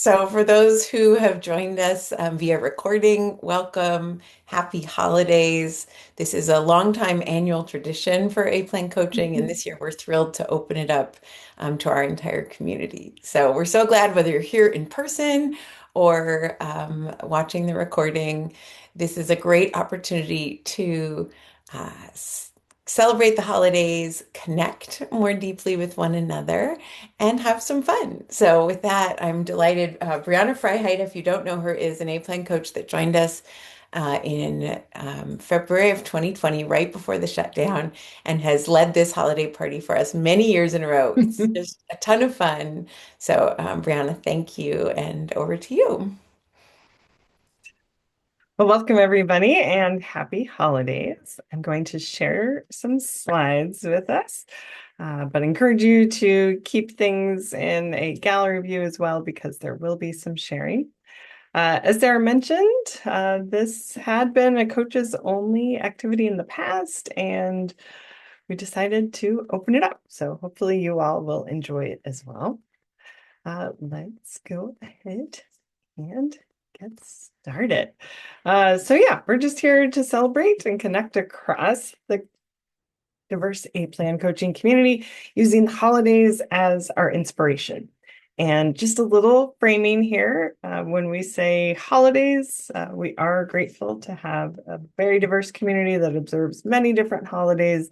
So, for those who have joined us via recording, welcome. Happy holidays. This is a longtime annual tradition for A-Plan coaching, and this year we're thrilled to open it up to our entire community. So, we're so glad whether you're here in person or watching the recording. This is a great opportunity to uh, celebrate the holidays, connect more deeply with one another, and have some fun. So, with that, I'm delighted. Brianna Freiheit, if you don't know her, is an A-Plan coach that joined us in February of 2020, right before the shutdown, and has led this holiday party for us many years in a row. It's just a ton of fun. So, Brianna, thank you, and over to you. Well, welcome everybody and happy holidays. I'm going to share some slides with us, but encourage you to keep things in a gallery view as well because there will be some sharing. As Sarah mentioned, this had been a coaches only activity in the past, and we decided to open it up. So hopefully you all will enjoy it as well. Let's go ahead and get started. So yeah, we're just here to celebrate and connect across the diverse A-Plan coaching community using the holidays as our inspiration. And just a little framing here, when we say holidays, we are grateful to have a very diverse community that observes many different holidays.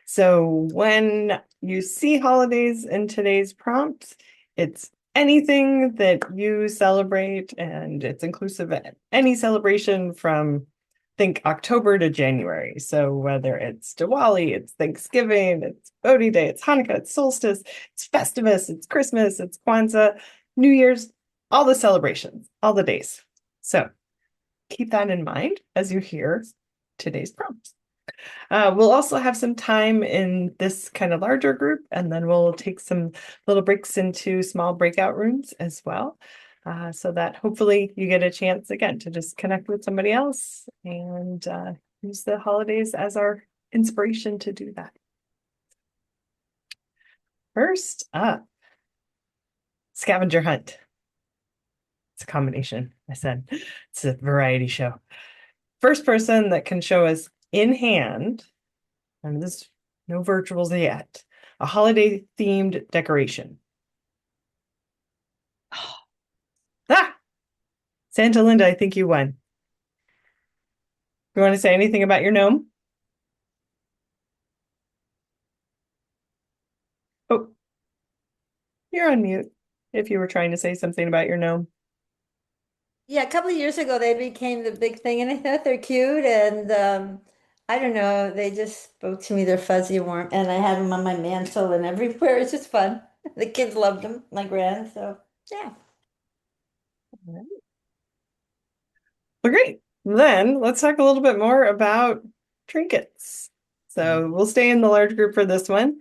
So when you see holidays in today's prompts, it's anything that you celebrate, and it's inclusive of any celebration from think October to January. So whether it's Diwali, it's Thanksgiving, it's Bodhi Day, it's Hanukkah, it's Solstice, it's Festivus, it's Christmas, it's Kwanzaa, New Year's, all the celebrations, all the days. So keep that in mind as you hear today's prompts. We'll also have some time in this kind of larger group, and then we'll take some little breaks into small breakout rooms as well. So that hopefully you get a chance again to just connect with somebody else and use the holidays as our inspiration to do that. First up, scavenger hunt. It's a combination. I said it's a variety show. First person that can show us in hand, and this no virtuals yet, a holiday themed decoration. Ah, Santa Linda, I think you won. You want to say anything about your gnome? Oh, you're on mute if you were trying to say something about your gnome. Yeah, a couple of years ago they became the big thing, and I thought they're cute. And I don't know, they just spoke to me. They're fuzzy, warm, and I have them on my mantle and everywhere. It's just fun. The kids loved them, my grand. So yeah. Well, great. Then let's talk a little bit more about trinkets. So we'll stay in the large group for this one.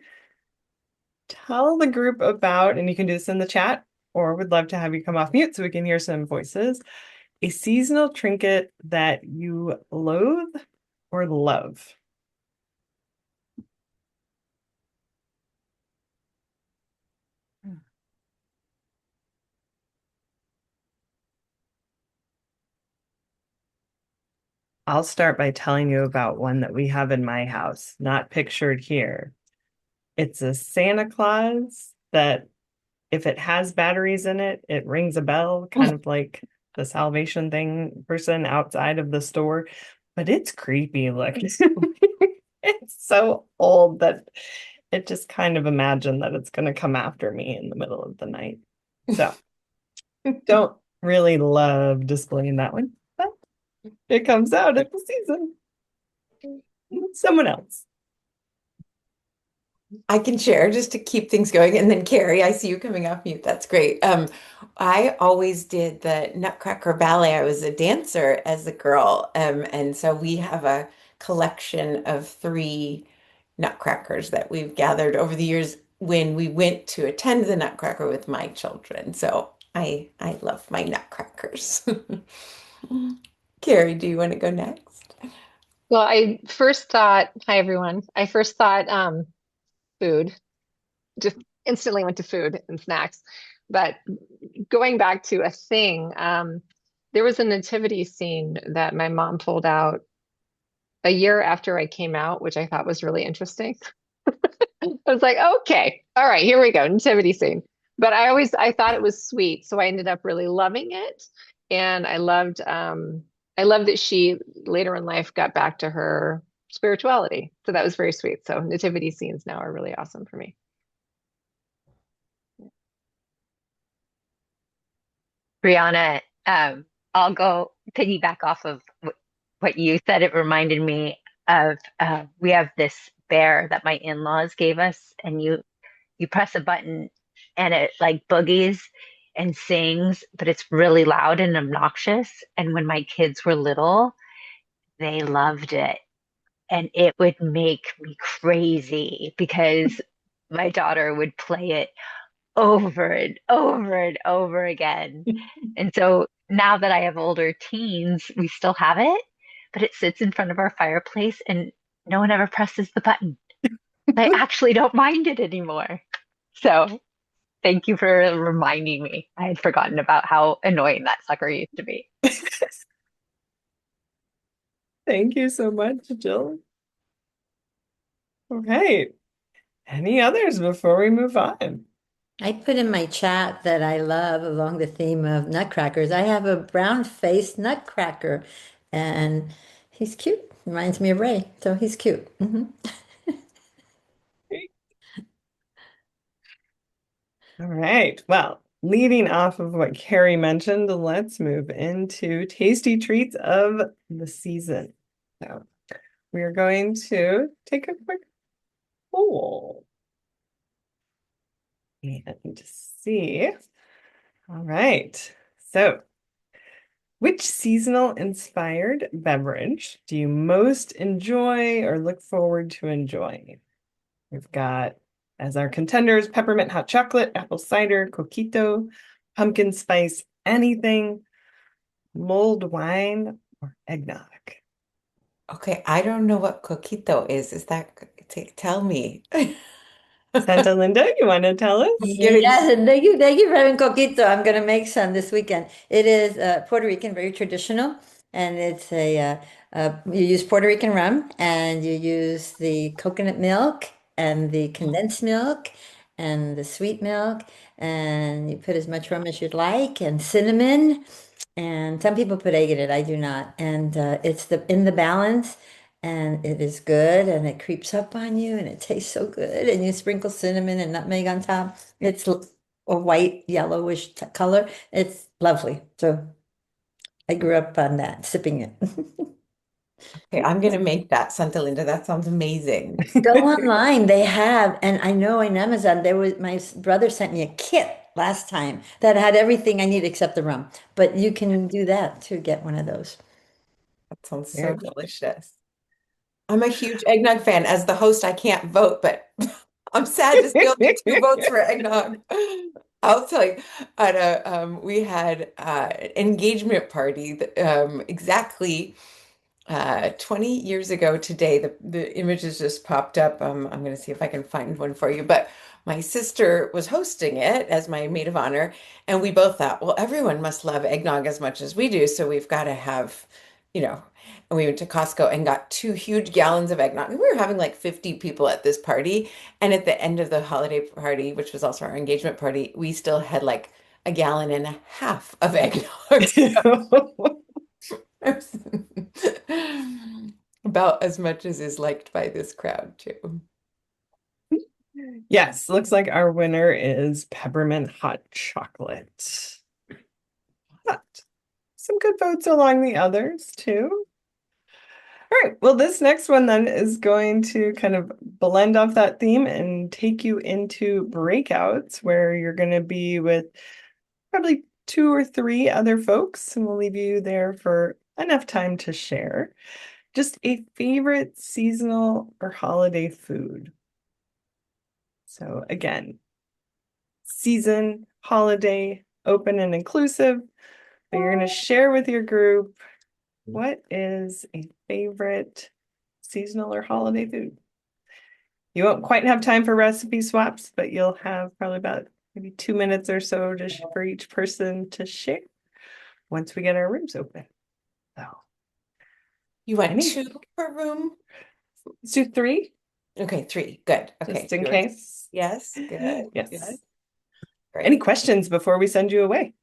Tell the group about, and you can do this in the chat, or would love to have you come off mute so we can hear some voices, a seasonal trinket that you loathe or love. I'll start by telling you about one that we have in my house, not pictured here. It's a Santa Claus that if it has batteries in it, it rings a bell, kind of like the Salvation thing person outside of the store, but it's creepy looking. It's so old that it just kind of imagine that it's going to come after me in the middle of the night. So don't really love displaying that one, but it comes out at the season. Someone else. I can share just to keep things going. And then Carrie, I see you coming off mute. That's great. I always did the Nutcracker Ballet. I was a dancer as a girl. And so we have a collection of three nutcrackers that we've gathered over the years when we went to attend the Nutcracker with my children. So I love my nutcrackers. Carrie, do you want to go next? Well, I first thought, hi everyone. I first thought food. Just instantly went to food and snacks. But going back to a thing, there was a nativity scene that my mom pulled out a year after I came out, which I thought was really interesting. I was like, okay, all right, here we go, nativity scene. But I thought it was sweet, so I ended up really loving it. And I loved that she later in life got back to her spirituality. So that was very sweet. So nativity scenes now are really awesome for me. Brianna, I'll go piggyback off of what you said. It reminded me of we have this bear that my in-laws gave us, and you press a button and it like boogies and sings, but it's really loud and obnoxious. And when my kids were little, they loved it. And it would make me crazy because my daughter would play it over and over and over again. And so now that I have older teens, we still have it, but it sits in front of our fireplace and no one ever presses the button. I actually don't mind it anymore. So thank you for reminding me. I had forgotten about how annoying that sucker used to be. Thank you so much, Jill. Okay. Any others before we move on? I put in my chat that I love along the theme of nutcrackers. I have a brown-faced nutcracker, and he's cute. Reminds me of Ray, so he's cute. All right. Well, leading off of what Carrie mentioned, let's move into tasty treats of the season. So we are going to take a quick poll and see. All right. So, which seasonal inspired beverage do you most enjoy or look forward to enjoying? We've got as our contenders peppermint hot chocolate, apple cider, coquito, pumpkin spice, anything, mulled wine, or eggnog. Okay, I don't know what coquito is. Is that, tell me. Santa Linda, you want to tell us? Yes, and thank you for having coquito. I'm gonna make some this weekend. It is Puerto Rican, very traditional, and it's you use Puerto Rican rum and you use the coconut milk and the condensed milk and the sweet milk, and you put as much rum as you'd like and cinnamon. And some people put egg in it. I do not. And it's in the balance, and it is good, and it creeps up on you, and it tastes so good. And you sprinkle cinnamon and nutmeg on top. It's a white, yellowish color. It's lovely. So I grew up on that, sipping it. Okay, I'm gonna make that, Santa Linda. That sounds amazing. Go online. They have, and I know on Amazon there was my brother sent me a kit last time that had everything I need except the rum. But you can do that to get one of those. That sounds so Very delicious. I'm a huge eggnog fan. As the host, I can't vote, but I'm sad to see only two votes for eggnog. I'll tell you, we had an engagement party that, exactly 20 years ago today. The images just popped up. I'm going to see if I can find one for you. But my sister was hosting it as my maid of honor, and we both thought, well, everyone must love eggnog as much as we do, so we've got to have, you know. And we went to Costco and got two huge gallons of eggnog. And we were having like 50 people at this party. And at the end of the holiday party, which was also our engagement party, we still had like a gallon and a half of eggnog. About as much as is liked by this crowd, too. Yes, looks like our winner is peppermint hot chocolate. But some good votes along the others too. All right, well, this next one then is going to kind of blend off that theme and take you into breakouts where you're going to be with probably two or three other folks, and we'll leave you there for enough time to share. Just a favorite seasonal or holiday food. So again, season, holiday, open and inclusive, but you're going to share with your group what is a favorite seasonal or holiday food. You won't quite have time for recipe swaps, but you'll have probably about maybe 2 minutes or so for each person to share once we get our rooms open. So You want Any- 2 per room? let's do 3, Okay, 3. Good. Okay. just in Yours. case. Yes. Good. Yes. Good. Any Great. questions before we send you away?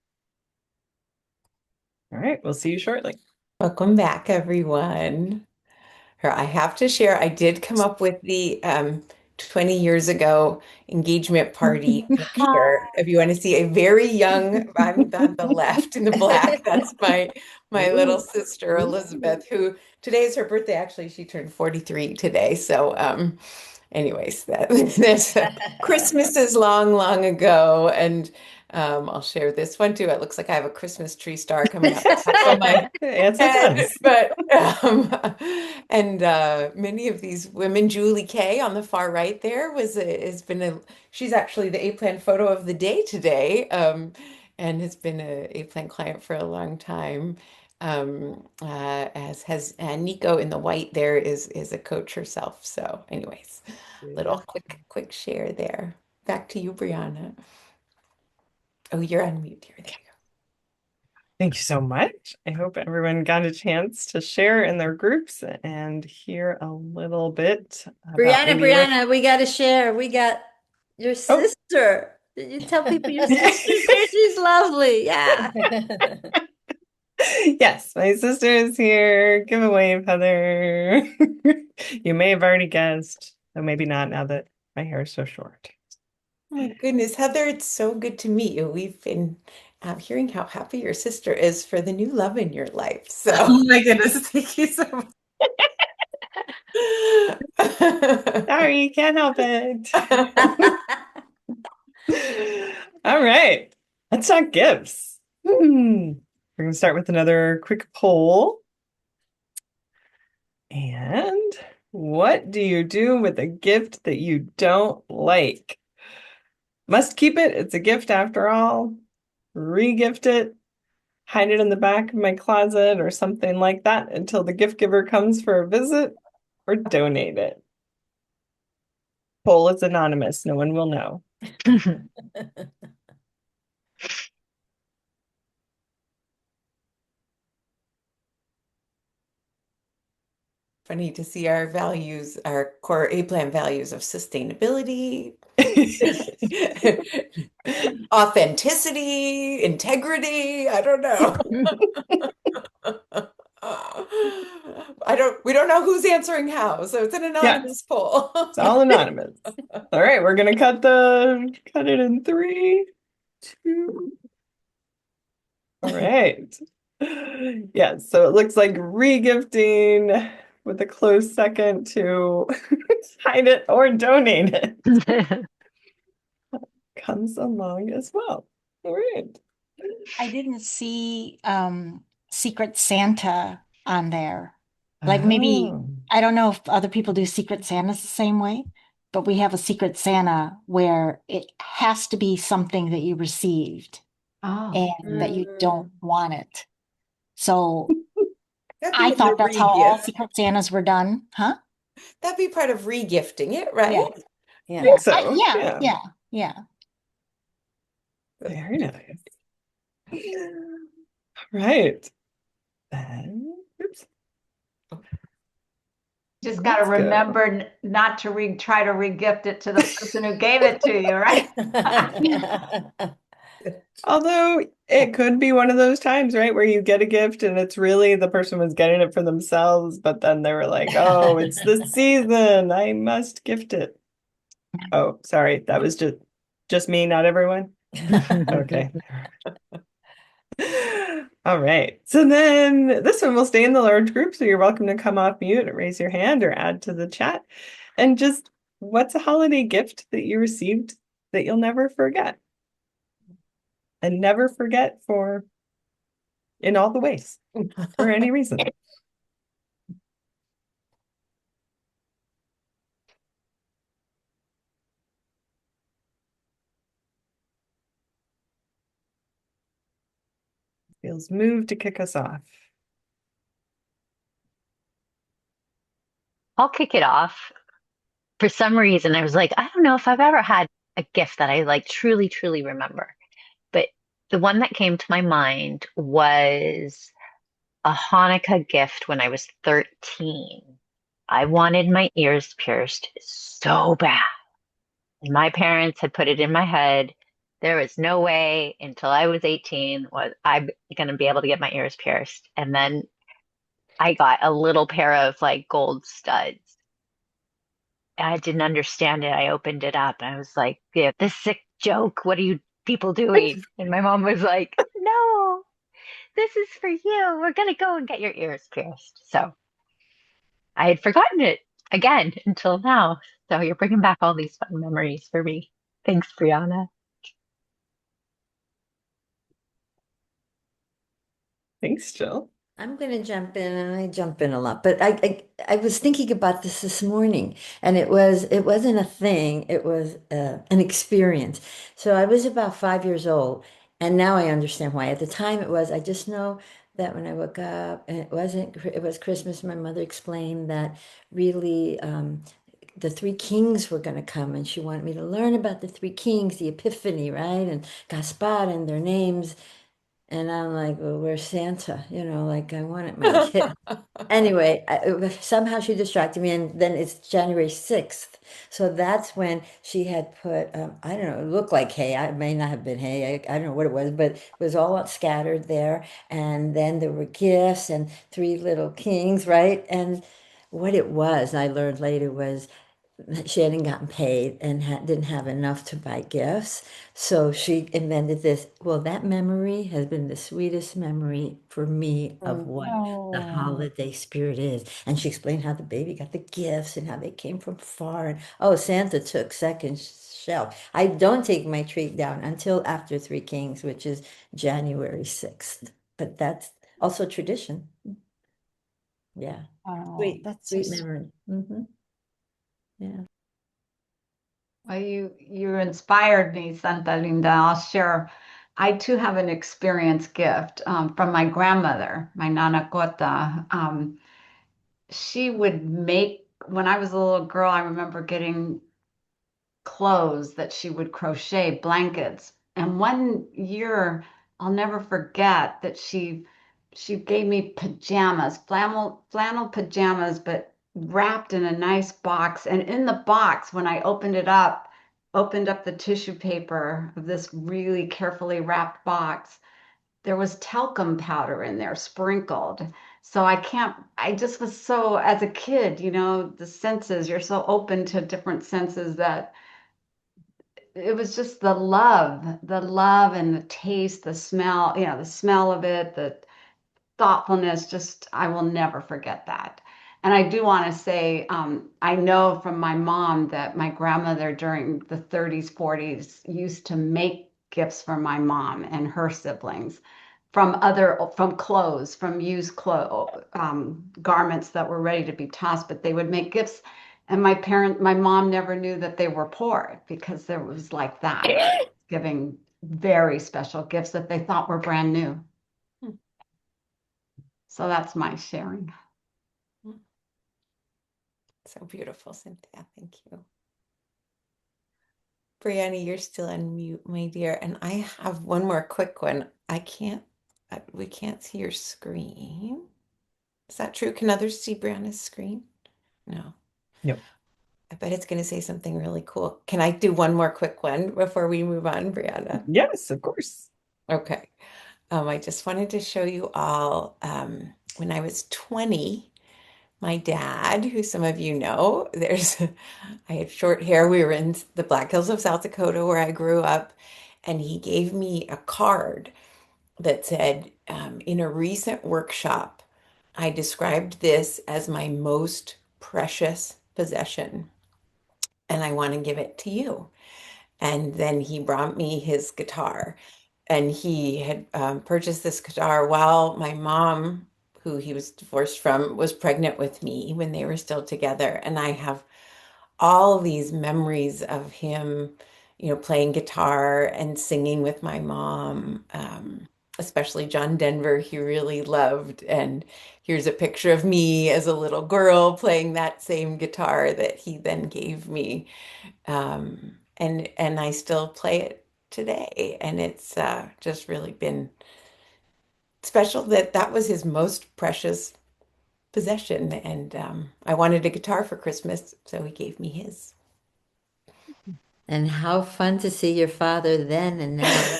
All right, we'll see you shortly. Welcome back, everyone. Here, I have to share, I did come up with the 20 years ago engagement party picture. If you want to see a very young, I'm on the left in the black, that's my little sister Elizabeth, who today is her birthday. Actually, she turned 43 today. So anyways, that's Christmas is long, long ago. And I'll share this one too. It looks like I have a Christmas tree star coming out the top of my Yes, it head. does. But and many of these women, Julie Kay on the far right there has been she's actually the A-Plan photo of the day today, and has been a A-Plan client for a long time. As has Nico in the white there is a coach herself. So anyways, little quick share there. Back to you, Brianna. Oh, you're on mute here. There you go. Thank you so much. I hope everyone got a chance to share in their groups and hear a little bit about Brianna, maybe what. Brianna, we got to share. We got your Oh. sister. Did you tell people your sister's here? She's lovely. Yeah. Yes, my sister is here. Give a wave, Heather. You may have already guessed, though maybe not now that my hair is so short. Oh my goodness, Heather, it's so good to meet you. We've been hearing how happy your sister is for the new love in your life. So, Oh my goodness, thank you so much. Sorry, can't help it. All right, let's talk gifts. We're going to start with another quick poll. And what do you do with a gift that you don't like? Must keep it. It's a gift after all. Re-gift it. Hide it in the back of my closet or something like that until the gift giver comes for a visit, or donate it. Poll is anonymous. No one will know. funny to see our values, our core A-Plan values of sustainability, authenticity, integrity. I don't know. We don't know who's answering how, so it's an anonymous poll. It's all anonymous. All right, we're gonna cut it in 3, 2. All right. Yeah, so it looks like re-gifting with a close second to hide it or donate it comes along as well. All right. I didn't see Secret Santa on there. Like maybe, I don't know if other people do Secret Santas the same way, but we have a Secret Santa where it has to be something that you received and that you don't want it. So I thought that's how all Secret Santas were done, huh? That'd be part of re-gifting it, right? I think so. Yeah. Very nice. Right. Then, oops. Just got to remember not to try to re-gift it to the person who gave it to you, right? Although it could be one of those times, right, where you get a gift and it's really the person was getting it for themselves, but then they were like, oh, it's the season, I must gift it. Oh, sorry, that was just me, not everyone. Okay. All right. So then this one will stay in the large group. So you're welcome to come off mute, raise your hand, or add to the chat. And just what's a holiday gift that you received that you'll never forget? And never forget in all the ways, for any reason. Feels moved to kick us off. I'll kick it off. For some reason, I was like, I don't know if I've ever had a gift that I like truly, truly remember. But the one that came to my mind was a Hanukkah gift when I was 13. I wanted my ears pierced so bad. And my parents had put it in my head. There was no way until I was 18 was I going to be able to get my ears pierced. And then I got a little pair of like gold studs. I didn't understand it. I opened it up and I was like, yeah, this sick joke. What are you people doing? And my mom was like, no, this is for you. We're going to go and get your ears pierced. So I had forgotten it again until now. So you're bringing back all these fun memories for me. Thanks, Brianna. Thanks, Jill. I'm going to jump in, and I jump in a lot, but I was thinking about this morning, and it wasn't a thing, it was an experience. So I was about 5 years old, and now I understand why. At the time, it was I just know that when I woke up, and it was Christmas. My mother explained that really the three kings were going to come, and she wanted me to learn about the three kings, the Epiphany, right, and Gaspar and their names. And I'm like, well, where's Santa? Like I wanted my kid. Anyway, somehow she distracted me, and then it's January 6th. So that's when she had put, I don't know, it looked like hay. It may not have been hay. I don't know what it was, but it was all scattered there. And then there were gifts and three little kings, right? And what it was, I learned later, was she hadn't gotten paid and didn't have enough to buy gifts. So she invented this. Well, that memory has been the sweetest memory for me of what the Oh, holiday spirit is. And she explained how the baby got the gifts and how they came from far. And oh, Santa took second shelf. I don't take my tree down until after Three Kings, which is January 6th. But that's also tradition. Yeah. oh, Sweet, that's so sweet sweet. memory. Yeah. Well, you inspired me, Santa Linda. I'll share. I too have an experience gift from my grandmother, my Nana Cota. She would make, when I was a little girl, I remember getting clothes that she would crochet, blankets. And one year, I'll never forget that she gave me pajamas, flannel pajamas, but wrapped in a nice box. And in the box, when I opened up the tissue paper of this really carefully wrapped box, there was talcum powder in there sprinkled. So I just was so, as a kid, the senses, you're so open to different senses that it was just the love and the taste, the smell, the smell of it, the thoughtfulness, just I will never forget that. And I do want to say, I know from my mom that my grandmother during the 30s, 40s used to make gifts for my mom and her siblings from clothes, from used clothes, garments that were ready to be tossed, but they would make gifts. And my mom never knew that they were poor because there was like that, giving very special gifts that they thought were brand new. So that's my sharing. So beautiful, Cynthia. Thank you. Brianna, you're still on mute, my dear. And I have one more quick one. We can't see your screen. Is that true? Can others see Brianna's screen? No. Yep. I bet it's going to say something really cool. Can I do one more quick one before we move on, Brianna? Yes, of course. Okay. I just wanted to show you all when I was 20, my dad, who some of you know, I had short hair. We were in the Black Hills of South Dakota where I grew up, and he gave me a card that said, in a recent workshop, I described this as my most precious possession, and I want to give it to you. And then he brought me his guitar, and he had purchased this guitar while my mom, who he was divorced from, was pregnant with me when they were still together. And I have all these memories of him, playing guitar and singing with my mom, especially John Denver, he really loved. And here's a picture of me as a little girl playing that same guitar that he then gave me. and I still play it today. And it's just really been special that that was his most precious possession. And I wanted a guitar for Christmas, so he gave me his. And how fun to see your father then and now.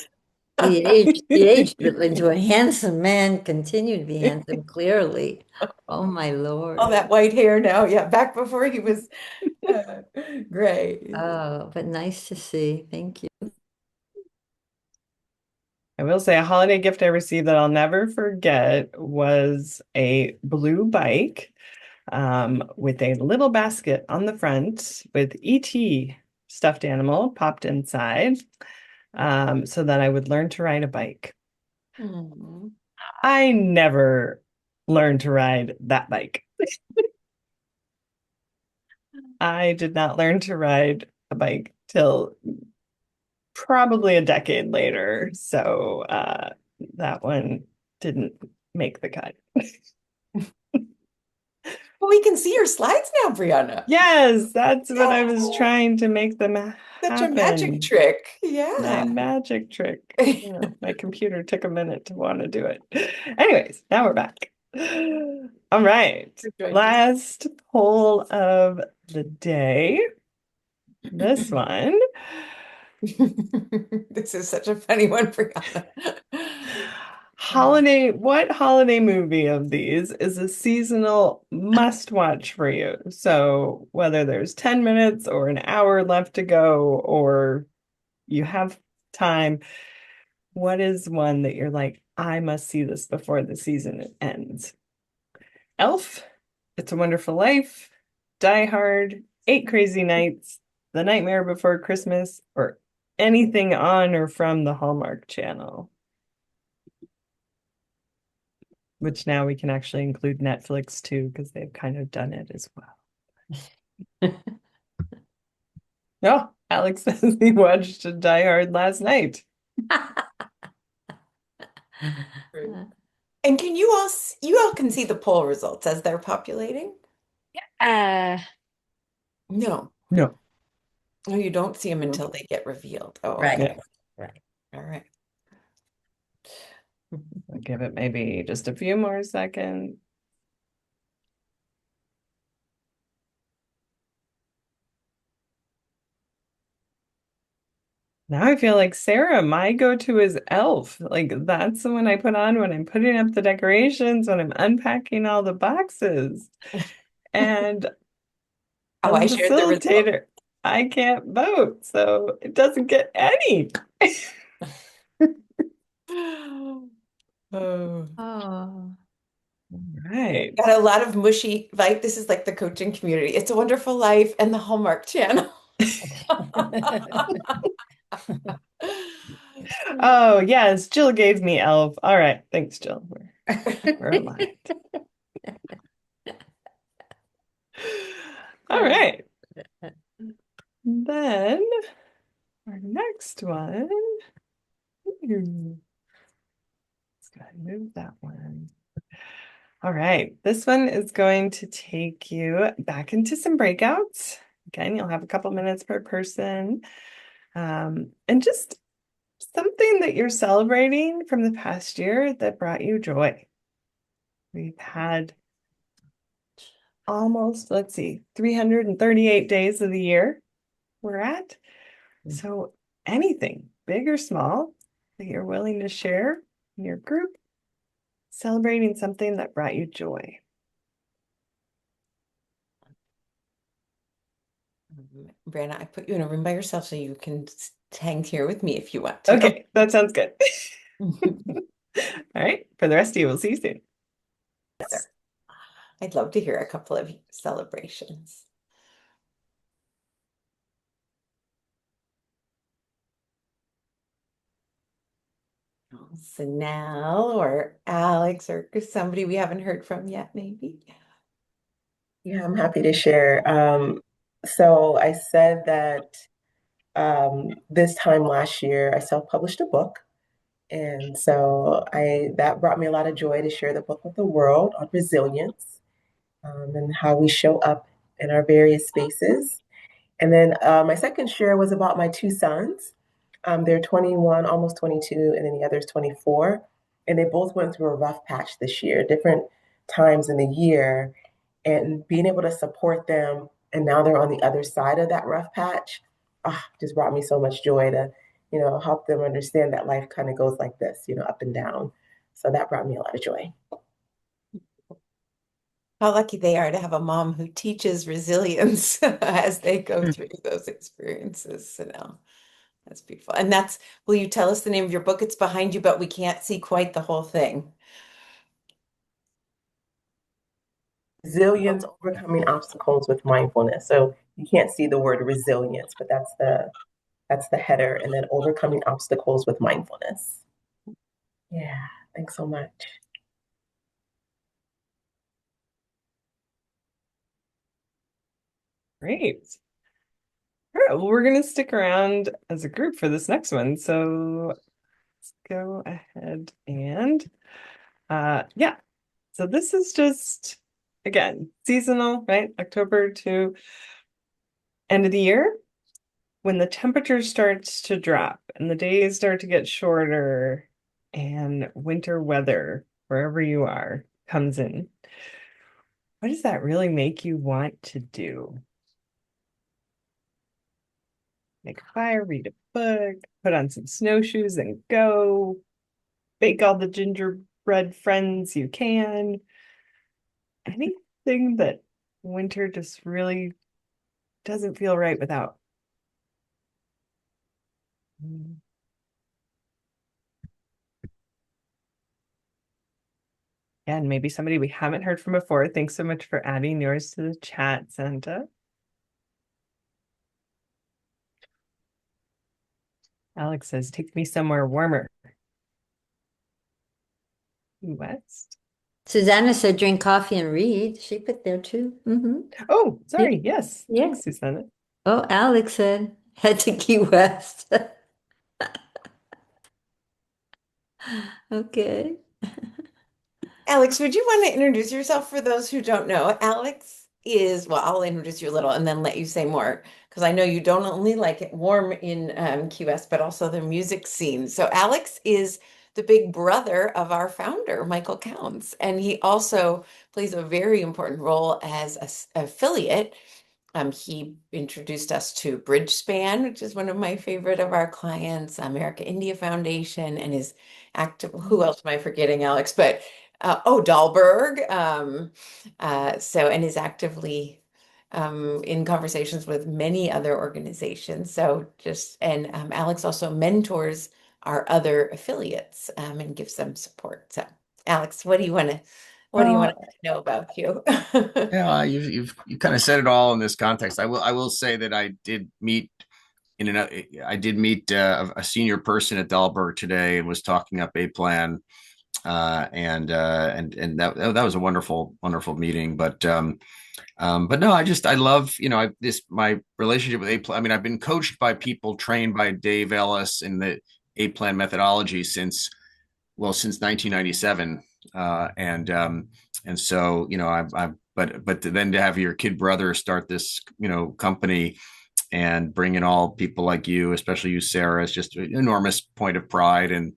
He aged into a handsome man, continued to be handsome, clearly. Oh my All Lord. that white hair now. Yeah, back before he was uh, gray. Oh, but nice to see. Thank you. I will say a holiday gift I received that I'll never forget was a blue bike with a little basket on the front with E.T. stuffed animal popped inside so that I would learn to ride a bike. Mhm. I never learned to ride that bike. I did not learn to ride a bike till probably a decade later. So that one didn't make the cut. Well, we can see your slides now, Brianna. Yes, that's what I was Yeah, trying to make them such a magic happen. trick. My Yeah. magic trick. Yeah, my computer took a minute to want to do it. Anyways, now we're back. All right. For joining. Last poll of the day. This one. This is such a funny one, Brianna. What holiday movie of these is a seasonal must-watch for you? So whether there's 10 minutes or an hour left to go, or you have time, what is one that you're like, I must see this before the season ends? Elf, It's a Wonderful Life, Die Hard, Eight Crazy Nights, The Nightmare Before Christmas, or anything on or from the Hallmark Channel, which now we can actually include Netflix too, because they've kind of done it as well. Oh, Alex says he watched Die Hard last night. And can you all can see the poll results as they're populating? Uh, No. No. No, you don't see them until they get revealed. Oh, Right. okay. Yeah. Right. All right. I'll give it maybe just a few more seconds. Now I feel like Sarah, my go-to is Elf. Like that's the one I put on when I'm putting up the decorations, when I'm unpacking all the boxes. And Oh, as a I shared the result. facilitator, I can't vote, so it doesn't get any. Oh. Oh. Right. Got a lot of mushy, like this is like the coaching community. It's a Wonderful Life and the Hallmark Channel. Oh, yes, Jill gave me Elf. All right, thanks, Jill. We're aligned. All right. Then our next one. Let's go ahead and move that one. All right, this one is going to take you back into some breakouts. Again, you'll have a couple minutes per person. And just something that you're celebrating from the past year that brought you joy. We've had almost, let's see, 338 days of the year we're at. So anything, big or small, that you're willing to share in your group, celebrating something that brought you joy. Brianna, I put you in a room by yourself so you can hang here with me if you want to. Okay, that sounds good. All right, for the rest of you, we'll see you soon. I'd love to hear a couple of celebrations. Sanel or Alex or somebody we haven't heard from yet, maybe. Yeah, I'm happy to share. So I said that this time last year I self-published a book, and so I that brought me a lot of joy to share the book with the world on resilience and how we show up in our various spaces. And then my second share was about my two sons. They're 21, almost 22, and then the other's 24. And they both went through a rough patch this year, different times in the year. And being able to support them, and now they're on the other side of that rough patch, just brought me so much joy to, help them understand that life kind of goes like this, up and down. So that brought me a lot of joy. How lucky they are to have a mom who teaches resilience as they go through those experiences. So now that's beautiful. And will you tell us the name of your book? It's behind you, but we can't see quite the whole thing. Resilience, overcoming obstacles with mindfulness. So you can't see the word resilience, but that's the header, and then overcoming obstacles with mindfulness. Yeah, thanks so much. Great. All right, well, we're going to stick around as a group for this next one. So let's go ahead and, yeah. So this is just, again, seasonal, right? October to end of the year. When the temperature starts to drop and the days start to get shorter and winter weather, wherever you are, comes in, what does that really make you want to do? Make a fire, read a book, put on some snowshoes and go, bake all the gingerbread friends you can. Anything that winter just really doesn't feel right without. And maybe somebody we haven't heard from before. Thanks so much for adding yours to the chat, Santa. Alex says, take me somewhere warmer. West. Susanna said drink coffee and read. She put there too. Oh, sorry. Yes. Yeah. Thanks, Susanna. Oh, Alex said head to Key West. Okay. Alex, would you want to introduce yourself for those who don't know? Well, I'll introduce you a little and then let you say more because I know you don't only like it warm in Key West, but also the music scene. So Alex is the big brother of our founder, Michael Counts, and he also plays a very important role as an affiliate. He introduced us to Bridgespan, which is one of my favorite of our clients, America India Foundation, and is active. Who else am I forgetting, Alex? But Dahlberg. And is actively in conversations with many other organizations. Alex also mentors our other affiliates and gives them support. So, Alex, what do you want to know about you? Yeah, you kind of said it all in this context. I will say that I did meet a senior person at Dahlberg today and was talking up a plan, and that was a wonderful meeting. But no, I love my relationship with A-Plan. I mean, I've been coached by people trained by Dave Ellis in the A-Plan methodology since 1997, and so I've but then to have your kid brother start this company and bring in all people like you, especially you, Sarah, is just an enormous point of pride, and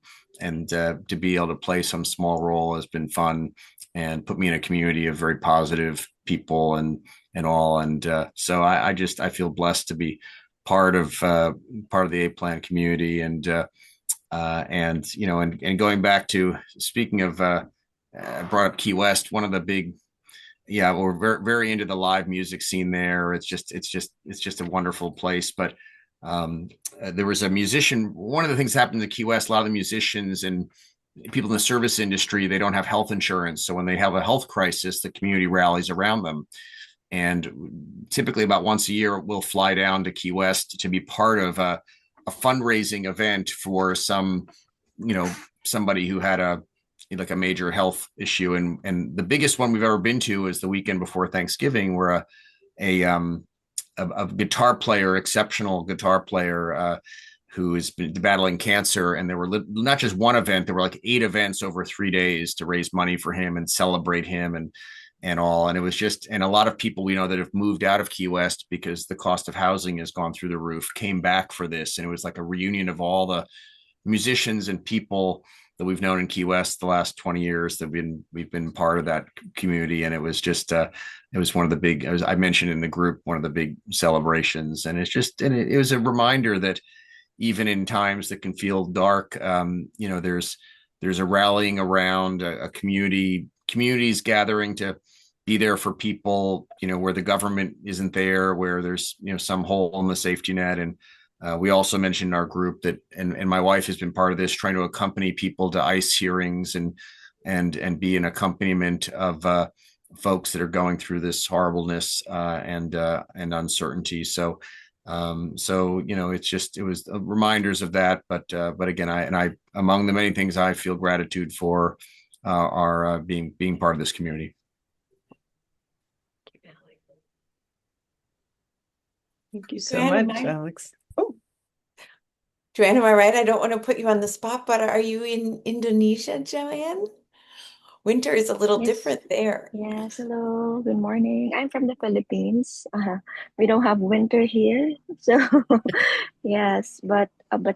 to be able to play some small role has been fun and put me in a community of very positive people and all, and so I feel blessed to be part of the A-Plan community, and going back to speaking of I brought up Key West, one of the big, yeah, we're very, very into the live music scene there. It's just a wonderful place. But there was a musician. One of the things that happened in Key West, a lot of the musicians and people in the service industry, they don't have health insurance. So when they have a health crisis, the community rallies around them. And typically about once a year, we'll fly down to Key West to be part of a fundraising event for somebody who had a major health issue, and the biggest one we've ever been to is the weekend before Thanksgiving, where a guitar player, exceptional guitar player, who has been battling cancer, and there were not just one event, there were like 8 events over 3 days to raise money for him and celebrate him, and and all. And it was just, and a lot of people we know that have moved out of Key West because the cost of housing has gone through the roof, came back for this. And it was like a reunion of all the musicians and people that we've known in Key West the last 20 years that we've been part of that community. And it was just, it was one of the big, as I mentioned in the group, one of the big celebrations. And it's just, and it was a reminder that even in times that can feel dark, there's a rallying around a communities gathering to be there for people, where the government isn't there, where there's, some hole in the safety net. And we also mentioned in our group that, and my wife has been part of this, trying to accompany people to ICE hearings and be an accompaniment of folks that are going through this horribleness and uncertainty. It was reminders of that. But again, I among the many things I feel gratitude for are being part of this community. Thank you so Joanne, much, Alex. Oh, Joanne, am I right? I don't want to put you on the spot, but are you in Indonesia, Joanne? Winter is a little Yes, different there. yes, hello, good morning. I'm from the Philippines. We don't have winter here, so but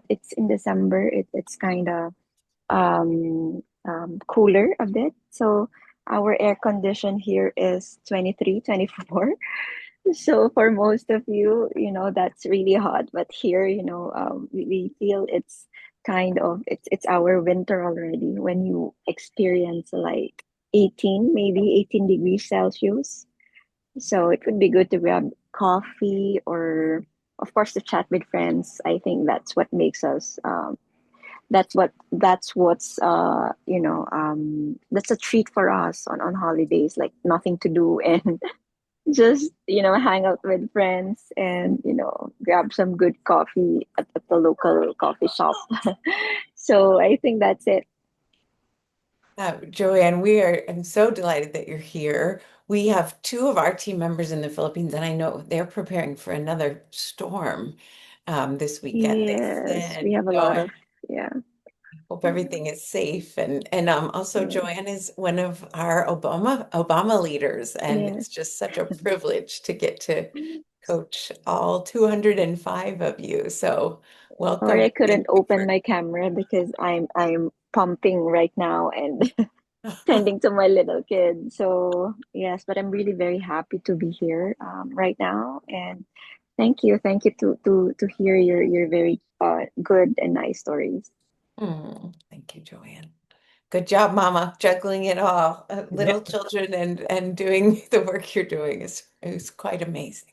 it's in December. It's kind of cooler a bit. So our air condition here is 23, 24. So for most of you, that's really hot. But here, we feel it's our winter already when you experience like 18, maybe 18 degrees Celsius. So it would be good to grab coffee or of course to chat with friends. I think that's what makes us that's a treat for us on holidays, like nothing to do and just hang out with friends and grab some good coffee at the local coffee shop. So I think that's it. Joanne, I'm so delighted that you're here. We have two of our team members in the Philippines, and I know they're preparing for another storm this weekend, they Yes, we said. have a So lot I of, yeah. hope everything is safe. And also Yeah, Joanne is one of our Obama leaders, and yes. it's just such a privilege to get to coach all 205 of you. So Sorry welcome. I couldn't Thank you open my camera because I'm pumping right now and tending to my little kid. So yes, but I'm really very happy to be here right now. And thank you to hear your very good and nice stories. Thank you, Joanne. Good job, Mama, juggling it all. yeah. Little children and doing the work you're doing is quite amazing.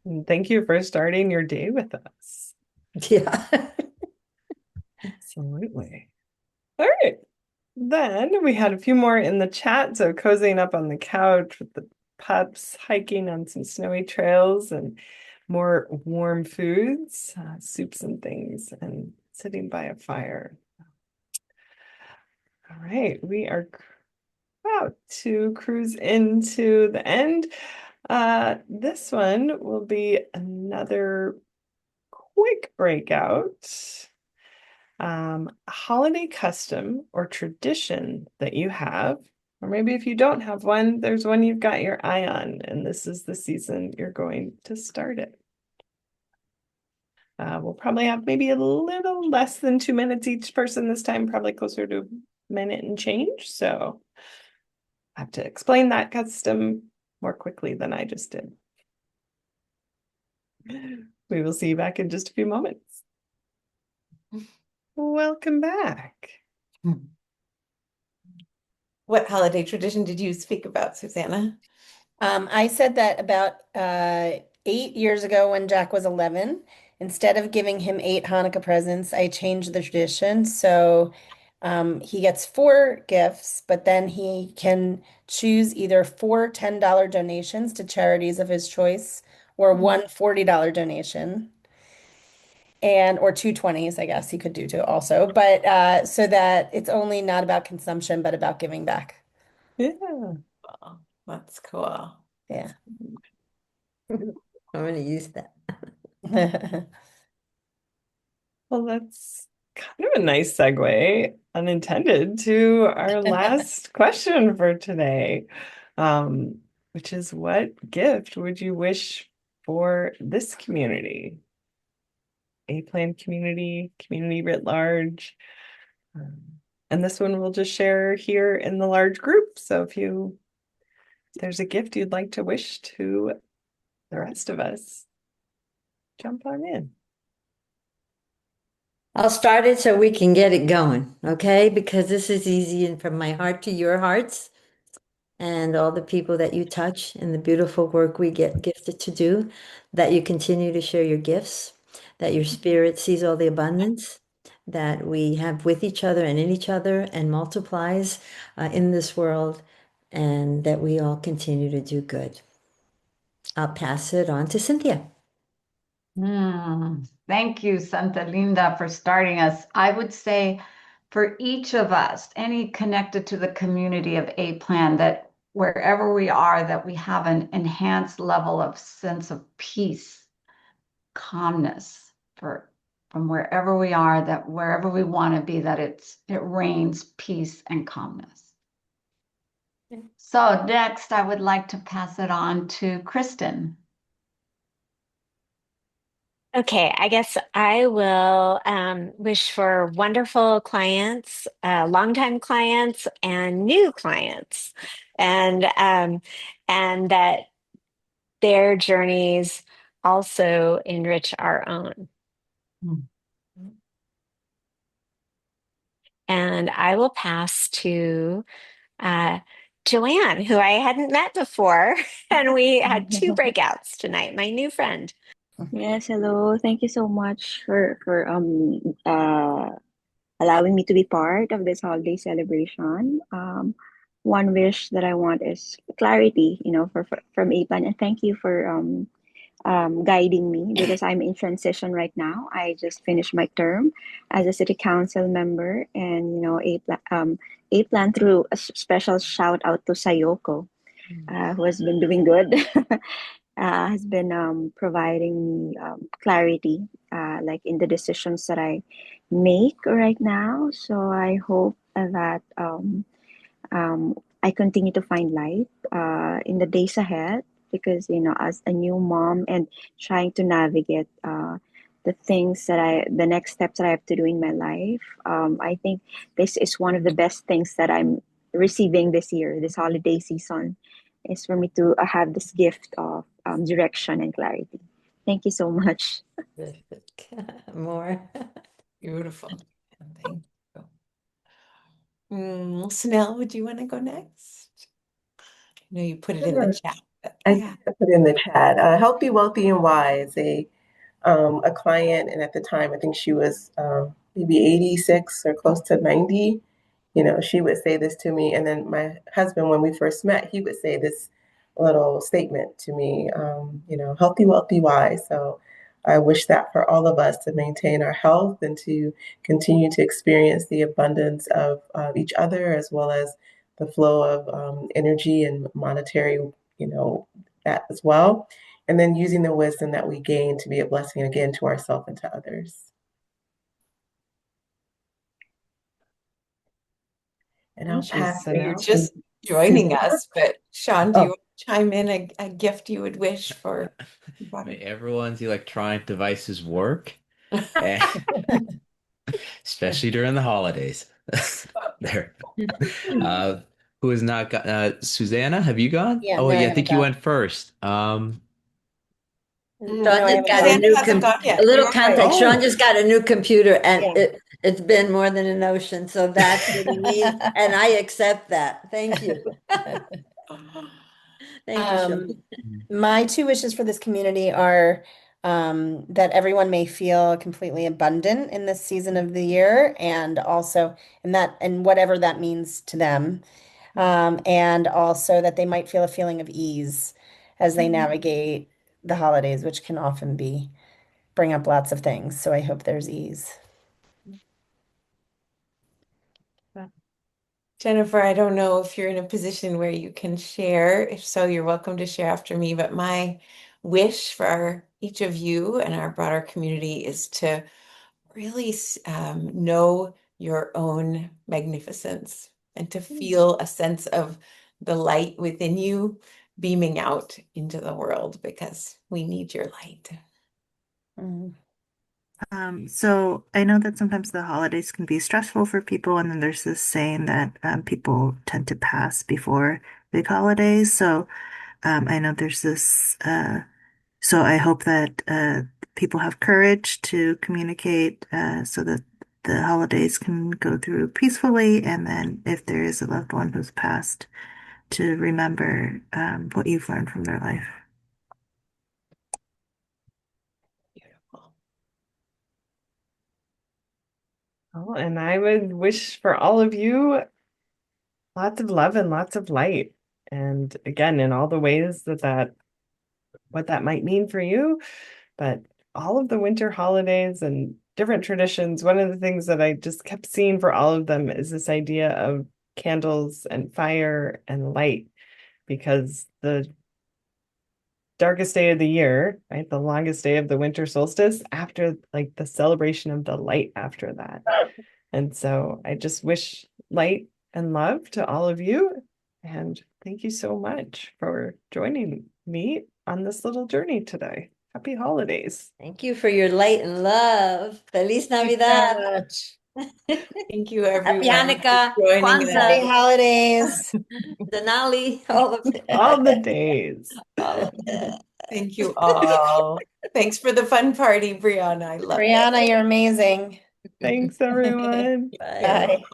And thank you for starting your day with us. Yeah. Absolutely. All right. Then we had a few more in the chat. So cozying up on the couch with the pups, hiking on some snowy trails, and more warm foods, soups and things, and sitting by a fire. All right, we are about to cruise into the end. This one will be another quick breakout. A holiday custom or tradition that you have, or maybe if you don't have one, there's one you've got your eye on, and this is the season you're going to start it. We'll probably have maybe a little less than 2 minutes each person this time, probably closer to a minute and change. So I have to explain that custom more quickly than I just did. We will see you back in just a few moments. Welcome back. What holiday tradition did you speak about, Susanna? I said that about 8 years ago when Jack was 11. Instead of giving him 8 Hanukkah presents, I changed the tradition. So he gets 4 gifts, but then he can choose either 4 $10 donations to charities of his choice or one $40 donation. Or 2 20s, I guess he could do too also. But so that it's only not about consumption, but about giving back. Yeah. Oh, that's cool. Yeah. I'm going to use that. Well, that's kind of a nice segue, unintended, to our last question for today, which is, what gift would you wish for this community? A-Plan community, community writ large. And this one we'll just share here in the large group. So if there's a gift you'd like to wish to the rest of us, jump on in. I'll start it so we can get it going, okay? Because this is easy and from my heart to your hearts and all the people that you touch and the beautiful work we get gifted to do, that you continue to share your gifts, that your spirit sees all the abundance that we have with each other and in each other and multiplies in this world, and that we all continue to do good. I'll pass it on to Cynthia. Thank you, Santa Linda, for starting us. I would say for each of us, any connected to the community of A-Plan, that wherever we are, that we have an enhanced level of sense of peace, calmness from wherever we are, that wherever we want to be, that it reigns peace and calmness. So next, I would like to pass it on to Kristen. Okay, I guess I will wish for wonderful clients, longtime clients, and new clients, and that their journeys also enrich our own. And I will pass to Joanne, who I hadn't met before, and we had 2 breakouts tonight, my new friend. Yes, hello. Thank you so much for allowing me to be part of this holiday celebration. One wish that I want is clarity, from APAN, and thank you for guiding me because I'm in transition right now. I just finished my term as a city council member, and APLAN, through a special shout out to Sayoko, who has been doing good. Has been providing me clarity, like in the decisions that I make right now. So I hope that I continue to find light in the days ahead, because as a new mom and trying to navigate the next steps that I have to do in my life, I think this is one of the best things that I'm receiving this year, this holiday season, is for me to have this gift of direction and clarity. Thank you so much. More. Beautiful. Thank you. Snell, would you want to go next? I know you put it in the chat. I put in the chat. Healthy, wealthy, and wise. A client, and at the time, I think she was maybe 86 or close to 90. She would say this to me, and then my husband, when we first met, he would say this little statement to me. Healthy, wealthy, wise. So I wish that for all of us, to maintain our health and to continue to experience the abundance of each other, as well as the flow of energy and monetary, that as well. And then using the wisdom that we gain to be a blessing again to ourselves and to others. And I'll pass it You're out. just joining us, but Sean, do you want to chime in a gift you would wish for? Everyone's electronic devices work, especially during the holidays. There. Who has not got Susanna, have you gone? Yeah, Oh, no, I yeah, I haven't think you gone. went first. Sean No, I just haven't got gone. a new hasn't gone yet. a little You're right. context. Sean just got a new computer, and Yeah. it's been more than an ocean. So that's what he needs, and I accept that. Thank you. Thank you, Sean. My 2 wishes for this community are that everyone may feel completely abundant in this season of the year, and also and whatever that means to them, and also that they might feel a feeling of ease as they navigate the holidays, which can often bring up lots of things. So I hope there's ease. Jennifer, I don't know if you're in a position where you can share. If so, you're welcome to share after me. But my wish for each of you and our broader community is to really know your own magnificence and to feel a sense of the light within you beaming out into the world because we need your light. So I know that sometimes the holidays can be stressful for people, and then there's this saying that people tend to pass before big holidays. So I know there's this. So I hope that people have courage to communicate so that the holidays can go through peacefully, and then if there is a loved one who's passed, to remember what you've learned from their life. Beautiful. Oh, and I would wish for all of you lots of love and lots of light. And again, in all the ways that what that might mean for you, but all of the winter holidays and different traditions, one of the things that I just kept seeing for all of them is this idea of candles and fire and light, because the darkest day of the year, right? The longest day of the winter solstice, after like the celebration of the light after that. And so I just wish light and love to all of you. And thank you so much for joining me on this little journey today. Happy holidays. Thank you for your light and love. Feliz Thank you Navidad. so much. Thank you, Happy everyone, Hanukkah, for joining Happy us. Kwanzaa, holidays. Denali, all of it. All the days. All of it. Thank you all. Thanks for the fun party, Brianna. I love it. Brianna, you're amazing. Thanks, everyone. Bye. Bye.